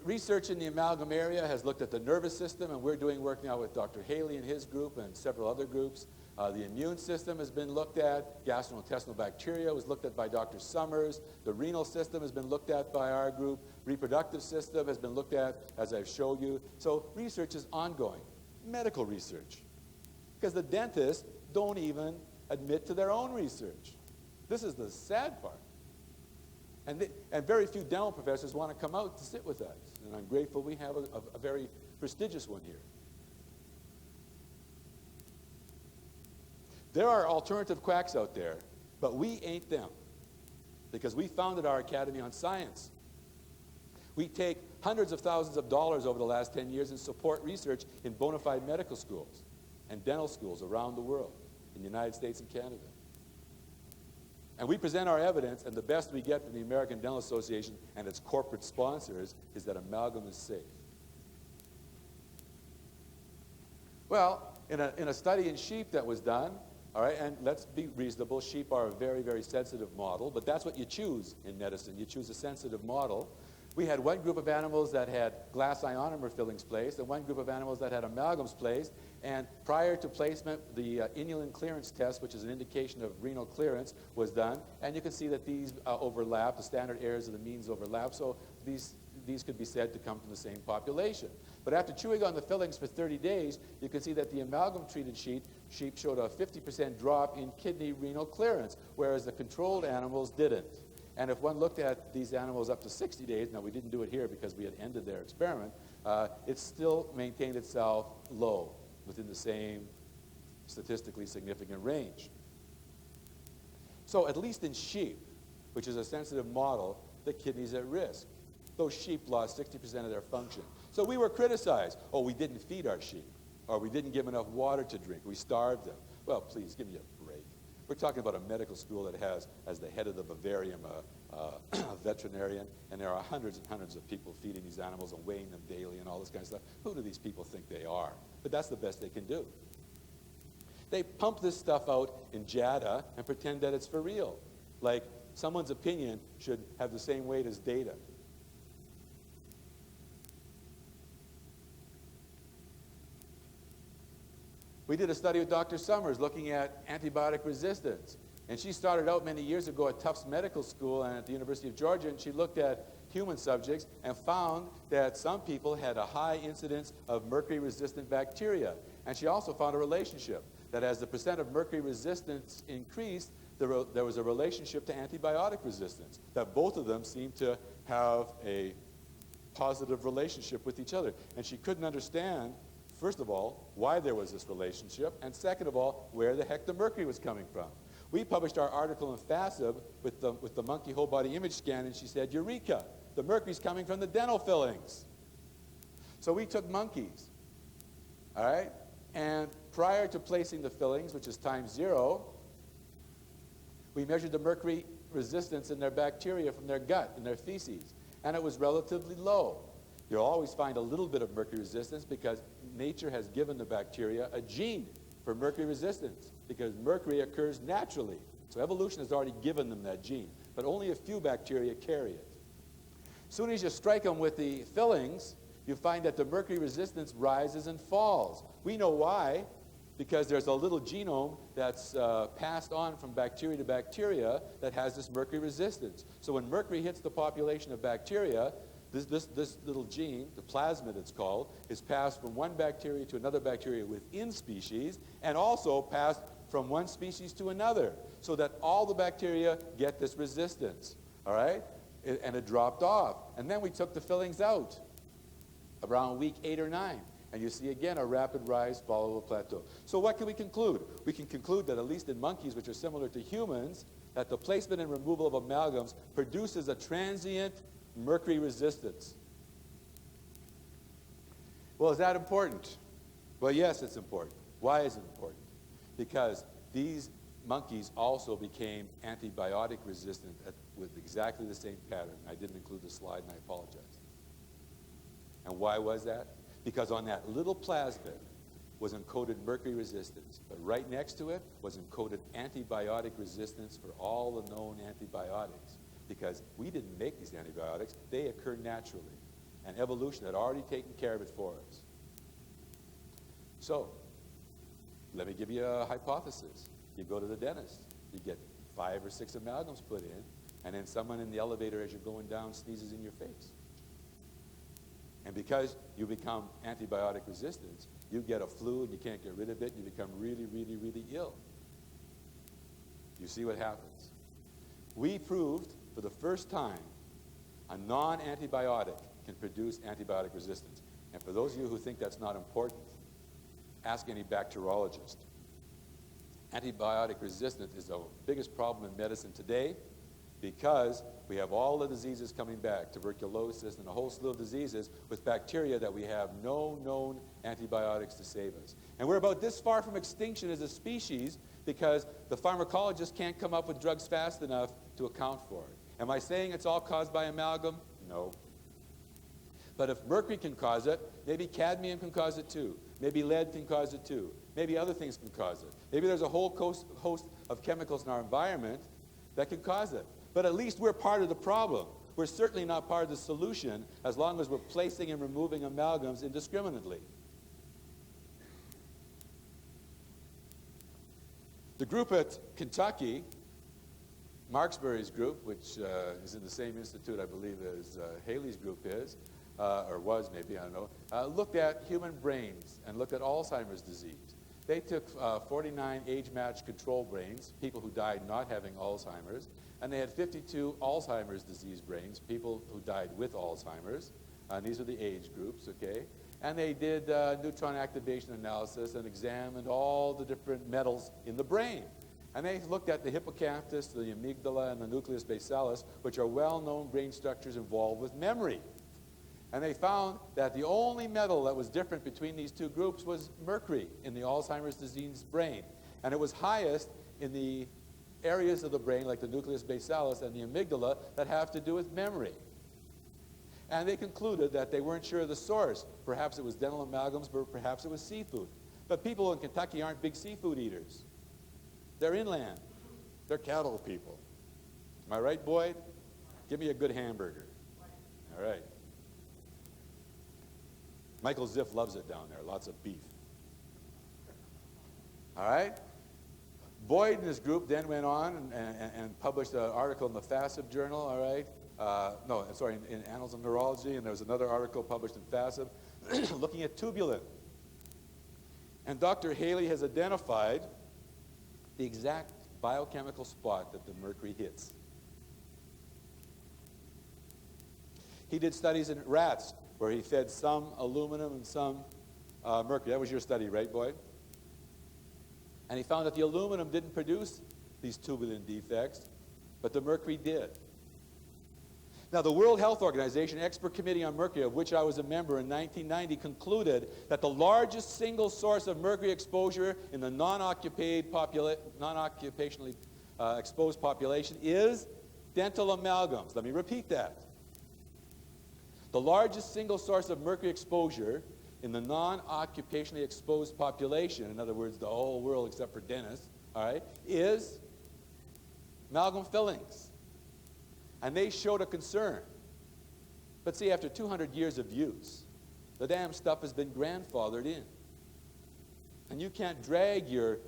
research in the amalgam area has looked at the nervous system, and we're doing work now with Dr. Haley and his group and several other groups. The immune system has been looked at. Gastrointestinal bacteria was looked at by Dr. Summers. The renal system has been looked at by our group. Reproductive system has been looked at, as I've showed you. So research is ongoing. Medical research. Because the dentists don't even admit to their own research. This is the sad part. And very few dental professors want to come out to sit with us. And I'm grateful we have a very prestigious one here. There are alternative quacks out there, but we ain't them. Because we founded our academy on science. We take hundreds of thousands of dollars over the last 10 years in support research in bona fide medical schools and dental schools around the world, in the United States and Canada. And we present our evidence, and the best we get from the American Dental Association and its corporate sponsors is that amalgam is safe. Well, in a study in sheep that was done, all right, and let's be reasonable, sheep are a very, very sensitive model, but that's what you choose in medicine. You choose a sensitive model. We had one group of animals that had glass ionomer fillings placed and one group of animals that had amalgams placed. And prior to placement, the inulin clearance test, which is an indication of renal clearance, was done. And you can see that these overlap, the standard errors of the means overlap. So these could be said to come from the same population. But after chewing on the fillings for 30 days, you can see that the amalgam-treated sheep showed a 50% drop in kidney renal clearance, whereas the controlled animals didn't. And if one looked at these animals up to 60 days, now we didn't do it here because we had ended their experiment, it still maintained itself low, within the same statistically significant range. So at least in sheep, which is a sensitive model, the kidney's at risk. Those sheep lost 60% of their function. So we were criticized. Oh, we didn't feed our sheep, or we didn't give them enough water to drink. We starved them. Well, please, give me a break. We're talking about a medical school that has, as the head of the vivarium, a veterinarian, and there are hundreds and hundreds of people feeding these animals and weighing them daily and all this kind of stuff. Who do these people think they are? But that's the best they can do. They pump this stuff out in JADA and pretend that it's for real. Like someone's opinion should have the same weight as data. We did a study with Dr. Summers looking at antibiotic resistance. And she started out many years ago at Tufts Medical School and at the University of Georgia, and she looked at human subjects and found that some people had a high incidence of mercury-resistant bacteria. And she also found a relationship, that as the percent of mercury resistance increased, there was a relationship to antibiotic resistance, that both of them seemed to have a positive relationship with each other. And she couldn't understand, first of all, why there was this relationship, and second of all, where the heck the mercury was coming from. We published our article in FASIB with the monkey whole body image scan, and she said, Eureka, the mercury's coming from the dental fillings. So we took monkeys, all right, and prior to placing the fillings, which is time 0, we measured the mercury resistance in their bacteria from their gut, in their feces, and it was relatively low. You'll always find a little bit of mercury resistance because nature has given the bacteria a gene for mercury resistance, because mercury occurs naturally. So evolution has already given them that gene, but only a few bacteria carry it. As soon as you strike them with the fillings, you find that the mercury resistance rises and falls. We know why, because there's a little genome that's passed on from bacteria to bacteria that has this mercury resistance. So when mercury hits the population of bacteria, this little gene, the plasmid it's called, is passed from one bacteria to another bacteria within species, and also passed from one species to another, so that all the bacteria get this resistance, all right? And it dropped off. And then we took the fillings out around week 8 or 9. And you see again a rapid rise followed a plateau. So what can we conclude? We can conclude that at least in monkeys, which are similar to humans, that the placement and removal of amalgams produces a transient mercury resistance. Well, is that important? Well, yes, it's important. Why is it important? Because these monkeys also became antibiotic resistant with exactly the same pattern. I didn't include the slide, and I apologize. And why was that? Because on that little plasmid was encoded mercury resistance, but right next to it was encoded antibiotic resistance for all the known antibiotics. Because we didn't make these antibiotics, they occur naturally. And evolution had already taken care of it for us. So, let me give you a hypothesis. You go to the dentist, you get 5 or 6 amalgams put in, and then someone in the elevator as you're going down sneezes in your face. And because you become antibiotic resistant, you get a flu and you can't get rid of it, and you become really, really, really ill. You see what happens. We proved for the first time a non-antibiotic can produce antibiotic resistance. And for those of you who think that's not important, ask any bacteriologist. Antibiotic resistance is the biggest problem in medicine today, because we have all the diseases coming back, tuberculosis and a whole slew of diseases with bacteria that we have no known antibiotics to save us. And we're about this far from extinction as a species because the pharmacologists can't come up with drugs fast enough to account for it. Am I saying it's all caused by amalgam? No. But if mercury can cause it, maybe cadmium can cause it too. Maybe lead can cause it too. Maybe other things can cause it. Maybe there's a whole host of chemicals in our environment that can cause it. But at least we're part of the problem. We're certainly not part of the solution as long as we're placing and removing amalgams indiscriminately. The group at Kentucky, Marksbury's group, which is in the same institute, I believe, as Haley's group is, or was maybe, I don't know, looked at human brains and looked at Alzheimer's disease. They took 49 age-matched control brains, people who died not having Alzheimer's, and they had 52 Alzheimer's disease brains, people who died with Alzheimer's. These are the age groups, okay? And they did neutron activation analysis and examined all the different metals in the brain. And they looked at the hippocampus, the amygdala, and the nucleus basalis, which are well-known brain structures involved with memory. And they found that the only metal that was different between these two groups was mercury in the Alzheimer's disease brain. And it was highest in the areas of the brain, like the nucleus basalis and the amygdala, that have to do with memory. And they concluded that they weren't sure of the source. Perhaps it was dental amalgams, but perhaps it was seafood. But people in Kentucky aren't big seafood eaters. They're inland. They're cattle people. Am I right, Boyd? Give me a good hamburger. All right. Michael Ziff loves it down there, lots of beef. All right? Boyd and his group then went on and published an article in the FASIB journal, all right? In Annals of Neurology, and there was another article published in FASIB looking at tubulin. And Dr. Haley has identified the exact biochemical spot that the mercury hits. He did studies in rats where he fed some aluminum and some mercury. That was your study, right, Boyd? And he found that the aluminum didn't produce these tubulin defects, but the mercury did. Now, the World Health Organization Expert Committee on Mercury, of which I was a member in 1990, concluded that the largest single source of mercury exposure in the non-occupationally exposed population is dental amalgams. Let me repeat that. The largest single source of mercury exposure in the non-occupationally exposed population, in other words, the whole world except for dentists, all right, is amalgam fillings. And they showed a concern. But see, after 200 years of use, the damn stuff has been grandfathered in. And you can't drag your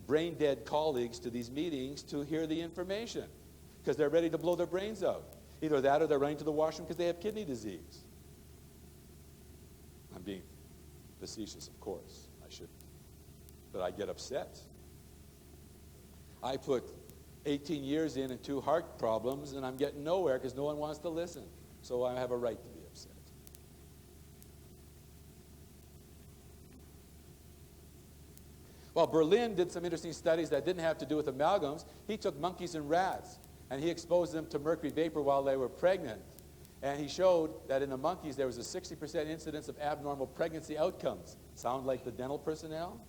brain-dead colleagues to these meetings to hear the information because they're ready to blow their brains out. Either that or they're running to the washroom because they have kidney disease. I'm being facetious, of course. I shouldn't. But I get upset. I put 18 years in and 2 heart problems, and I'm getting nowhere because no one wants to listen. So I have a right to be upset. Well, Berlin did some interesting studies that didn't have to do with amalgams. He took monkeys and rats, and he exposed them to mercury vapor while they were pregnant. And he showed that in the monkeys there was a 60% incidence of abnormal pregnancy outcomes. Sound like the dental personnel?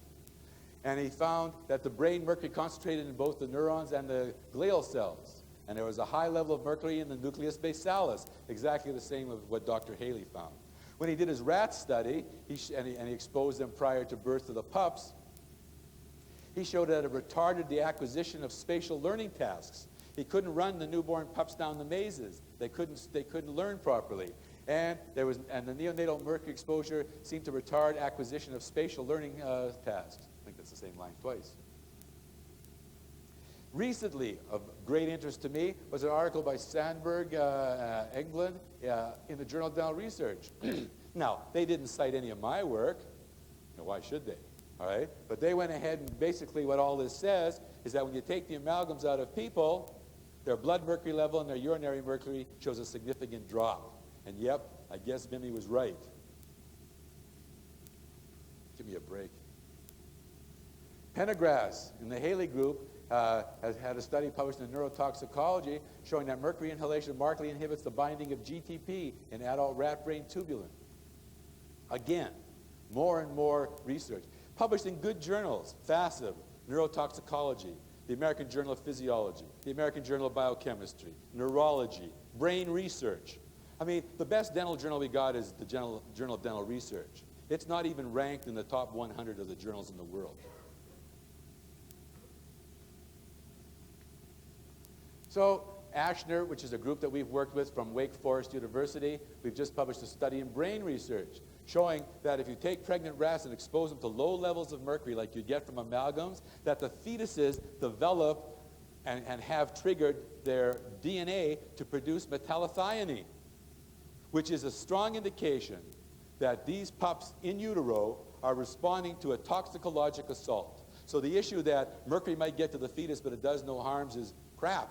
And he found that the brain mercury concentrated in both the neurons and the glial cells. And there was a high level of mercury in the nucleus basalis, exactly the same as what Dr. Haley found. When he did his rat study, and he exposed them prior to birth to the pups, he showed that it retarded the acquisition of spatial learning tasks. He couldn't run the newborn pups down the mazes. They couldn't learn properly. And the neonatal mercury exposure seemed to retard acquisition of spatial learning tasks. I think that's the same line twice. Recently, of great interest to me, was an article by Sandberg, England, in the Journal of Dental Research. Now, they didn't cite any of my work. Now, why should they? All right? But they went ahead and basically what all this says is that when you take the amalgams out of people, their blood mercury level and their urinary mercury shows a significant drop. And yep, I guess Vimy was right. Give me a break. Pendergrass in the Haley group has had a study published in Neurotoxicology showing that mercury inhalation markedly inhibits the binding of GTP in adult rat brain tubulin. Again, more and more research. Published in good journals, FASIB, Neurotoxicology, the American Journal of Physiology, the American Journal of Biochemistry, Neurology, Brain Research. I mean, the best dental journal we got is the Journal of Dental Research. It's not even ranked in the top 100 of the journals in the world. So, Ashner, which is a group that we've worked with from Wake Forest University, we've just published a study in brain research showing that if you take pregnant rats and expose them to low levels of mercury like you get from amalgams, that the fetuses develop and have triggered their DNA to produce metallothionein, which is a strong indication that these pups in utero are responding to a toxicologic assault. So the issue that mercury might get to the fetus but it does no harms is crap.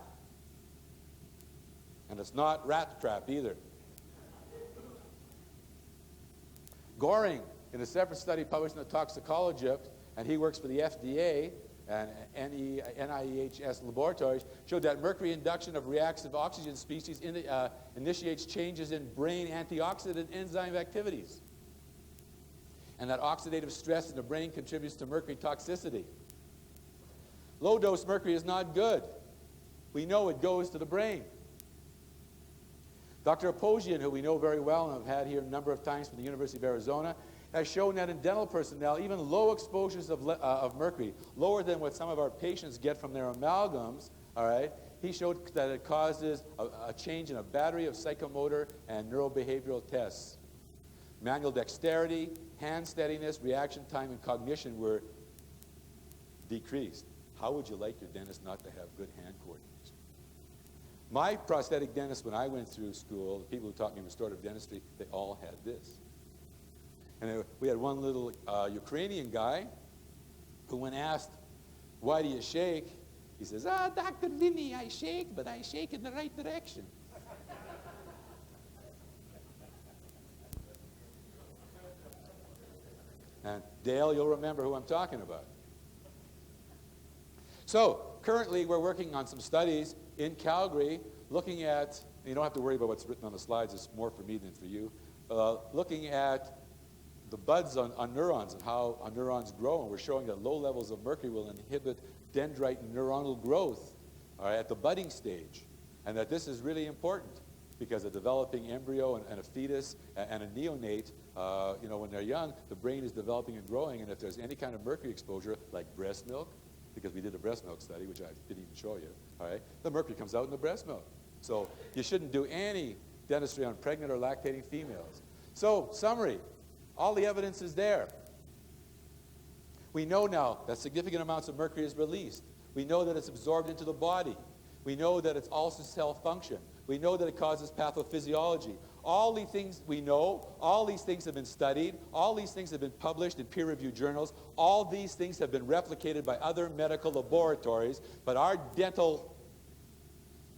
And it's not rat crap either. Goring, in a separate study published in the Toxicology, and he works for the FDA and NIEHS laboratories, showed that mercury induction of reactive oxygen species initiates changes in brain antioxidant enzyme activities. And that oxidative stress in the brain contributes to mercury toxicity. Low-dose mercury is not good. We know it goes to the brain. Dr. Aposhian, who we know very well and have had here a number of times from the University of Arizona, has shown that in dental personnel, even low exposures of mercury, lower than what some of our patients get from their amalgams, all right, he showed that it causes a change in a battery of psychomotor and neurobehavioral tests. Manual dexterity, hand steadiness, reaction time, and cognition were decreased. How would you like your dentist not to have good hand coordination? My prosthetic dentist, when I went through school, the people who taught me restorative dentistry, they all had this. And we had one little Ukrainian guy who, when asked, why do you shake? He says, Dr. Vimy, I shake, but I shake in the right direction. And Dale, you'll remember who I'm talking about. So, currently we're working on some studies in Calgary looking at, you don't have to worry about what's written on the slides, it's more for me than for you, looking at the buds on neurons and how neurons grow, and we're showing that low levels of mercury will inhibit dendrite neuronal growth at the budding stage, and that this is really important because a developing embryo and a fetus and a neonate, when they're young, the brain is developing and growing, and if there's any kind of mercury exposure, like breast milk, because we did a breast milk study, which I didn't even show you, all right, the mercury comes out in the breast milk. So you shouldn't do any dentistry on pregnant or lactating females. So, summary, all the evidence is there. We know now that significant amounts of mercury is released. We know that it's absorbed into the body. We know that it's also cell function. We know that it causes pathophysiology. All these things we know, all these things have been studied, all these things have been published in peer-reviewed journals, all these things have been replicated by other medical laboratories, but our dental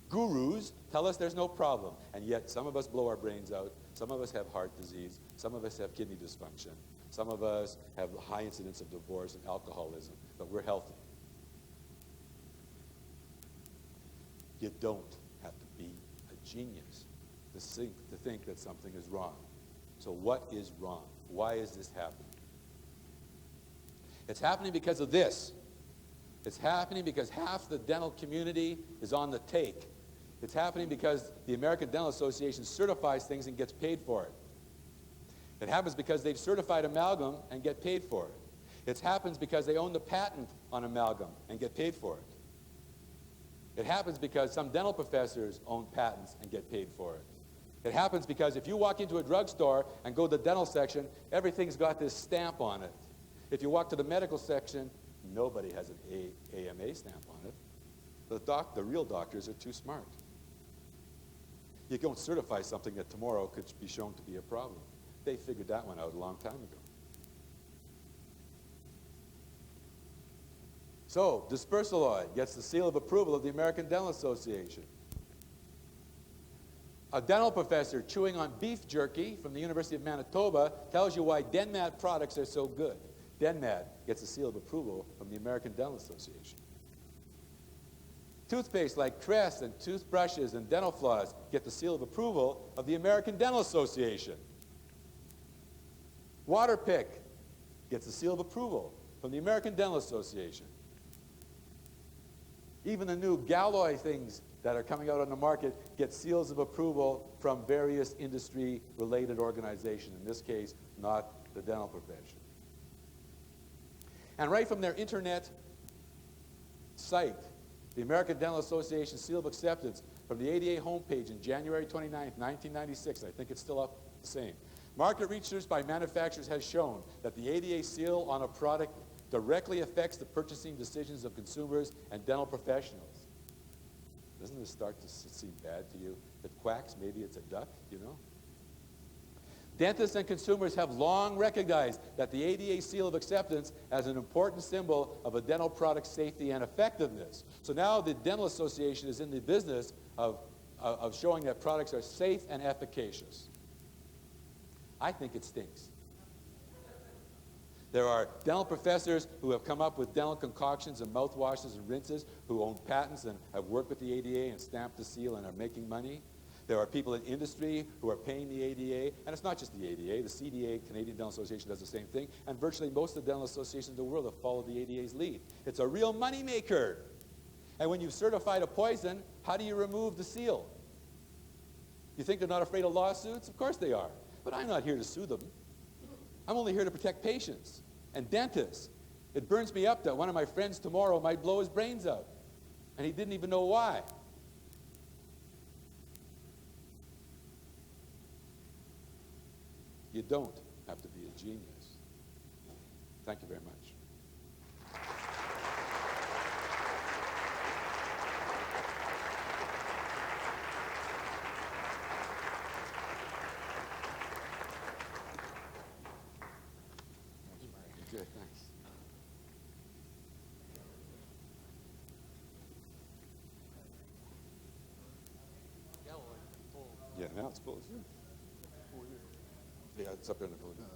gurus tell us there's no problem. And yet some of us blow our brains out, some of us have heart disease, some of us have kidney dysfunction, some of us have high incidence of divorce and alcoholism, but we're healthy. You don't have to be a genius to think that something is wrong. So what is wrong? Why is this happening? It's happening because of this. It's happening because half the dental community is on the take. It's happening because the American Dental Association certifies things and gets paid for it. It happens because they've certified amalgam and get paid for it. It happens because they own the patent on amalgam and get paid for it. It happens because some dental professors own patents and get paid for it. It happens because if you walk into a drugstore and go to the dental section, everything's got this stamp on it. If you walk to the medical section, nobody has an AMA stamp on it. The real doctors are too smart. You don't certify something that tomorrow could be shown to be a problem. They figured that one out a long time ago. So, dispersaloid gets the seal of approval of the American Dental Association. A dental professor chewing on beef jerky from the University of Manitoba tells you why Denmad products are so good. Denmad gets a seal of approval from the American Dental Association. Toothpaste like Crest and toothbrushes and dental floss get the seal of approval of the American Dental Association. Waterpik gets the seal of approval from the American Dental Association. Even the new Galloy things that are coming out on the market get seals of approval from various industry-related organizations, in this case, not the dental profession. And right from their internet site, the American Dental Association Seal of Acceptance from the ADA homepage in January 29, 1996, I think it's still up the same. Market research by manufacturers has shown that the ADA seal on a product directly affects the purchasing decisions of consumers and dental professionals. Doesn't this start to seem bad to you? If it quacks, maybe it's a duck, you know? Dentists and consumers have long recognized that the ADA seal of acceptance as an important symbol of a dental product's safety and effectiveness. So now the Dental Association is in the business of showing that products are safe and efficacious. I think it stinks. There are dental professors who have come up with dental concoctions and mouthwashes and rinses who own patents and have worked with the ADA and stamped the seal and are making money. There are people in industry who are paying the ADA, and it's not just the ADA. The CDA, Canadian Dental Association, does the same thing, and virtually most of the dental associations in the world have followed the ADA's lead. It's a real money maker. And when you've certified a poison, how do you remove the seal? You think they're not afraid of lawsuits? Of course they are. But I'm not here to sue them. I'm only here to protect patients and dentists. It burns me up that one of my friends tomorrow might blow his brains out, and he didn't even know why. You don't have to be a genius. Thank you very much. Good, thanks. Yeah, now it's full. Yeah, it's up there in the podium.